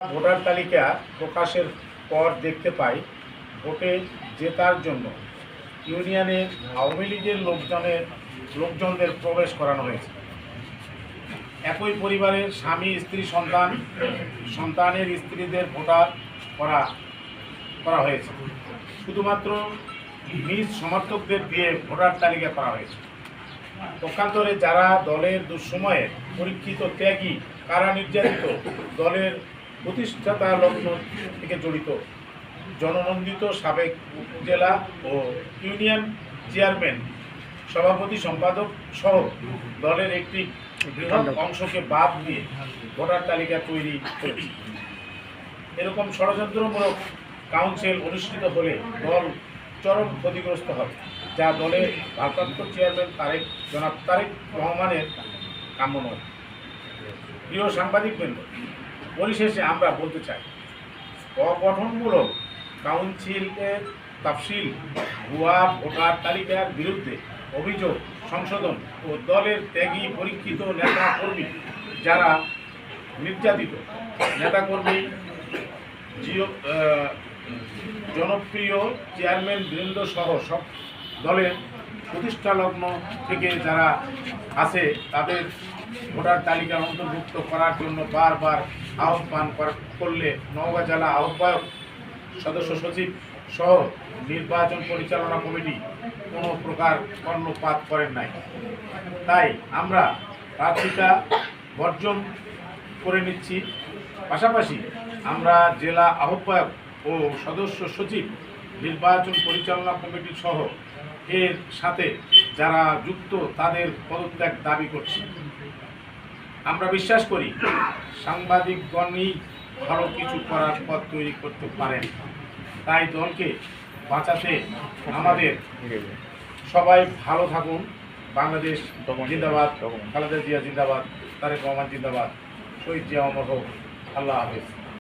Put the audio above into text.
Voter তালিকা প্রকাশের পর দেখতে পাই ভোটে জেতার জন্য ইউনিয়নে আওয়ামী লীগের লোকজনদের প্রবেশ করানো হয়েছে। একই পরিবারের স্বামী স্ত্রী সন্তানের স্ত্রীদের ভোটার করা হয়েছে। শুধুমাত্র নিজ সমর্থকদের দিয়ে ভোটার তালিকা করা হয়েছে। পক্ষান্তরে যারা দলের দুঃসময়ে পরীক্ষিত ত্যাগী, কারা নির্যাতিত, দলের প্রতিষ্ঠাতা লগ্ন থেকে জড়িত, জননন্দিত সাবেক উপজেলা ও ইউনিয়ন চেয়ারম্যান, সভাপতি, সম্পাদক সহ দলের একটি বৃহৎ অংশকে বাদ দিয়ে ভোটার তালিকা তৈরি করেছে। এরকম ষড়যন্ত্রমূলক কাউন্সিল অনুষ্ঠিত হলে দল চরম ক্ষতিগ্রস্ত হবে, যা দলের ভারপ্রাপ্ত চেয়ারম্যান জনাব তারেক রহমানের কাম্য নয়। প্রিয় সাংবাদিকবৃন্দ, পরিশেষে আমরা বলতে চাই, অগঠনমূলক কাউন্সিলের তাফসিল, ভুয়া ভোটার তালিকার বিরুদ্ধে অভিযোগ সংশোধন ও দলের ত্যাগী পরীক্ষিত নেতাকর্মী, যারা নির্যাতিত নেতাকর্মী, জনপ্রিয় চেয়ারম্যান বৃন্দ সহ সব দলের প্রতিষ্ঠালগ্ন থেকে যারা আছে, তাদের ভোটার তালিকা অন্তর্ভুক্ত করার জন্য বারবার আহ্বান করলে নওগাঁ জেলা আহ্বায়ক, সদস্য সচিব সহ নির্বাচন পরিচালনা কমিটি কোনো প্রকার কর্ণপাত করেন নাই। তাই আমরা প্রার্থিতা বর্জন করে নিচ্ছি। পাশাপাশি আমরা জেলা আহ্বায়ক ও সদস্য সচিব, নির্বাচন পরিচালনা কমিটি সহ এর সাথে যারা যুক্ত, তাদের পদত্যাগ দাবি করছি। আমরা বিশ্বাস করি সাংবাদিকগণই ভালো কিছু করার পথ তৈরি করতে পারেন। তাই দলকে বাঁচাতে আমাদের সবাই ভালো থাকুন। বাংলাদেশ জিন্দাবাদ, খালেদা জিয়া জিন্দাবাদ, তারেক রহমান জিন্দাবাদ, শহীদ জিয়া অমর হোক। আল্লাহ হাফেজ।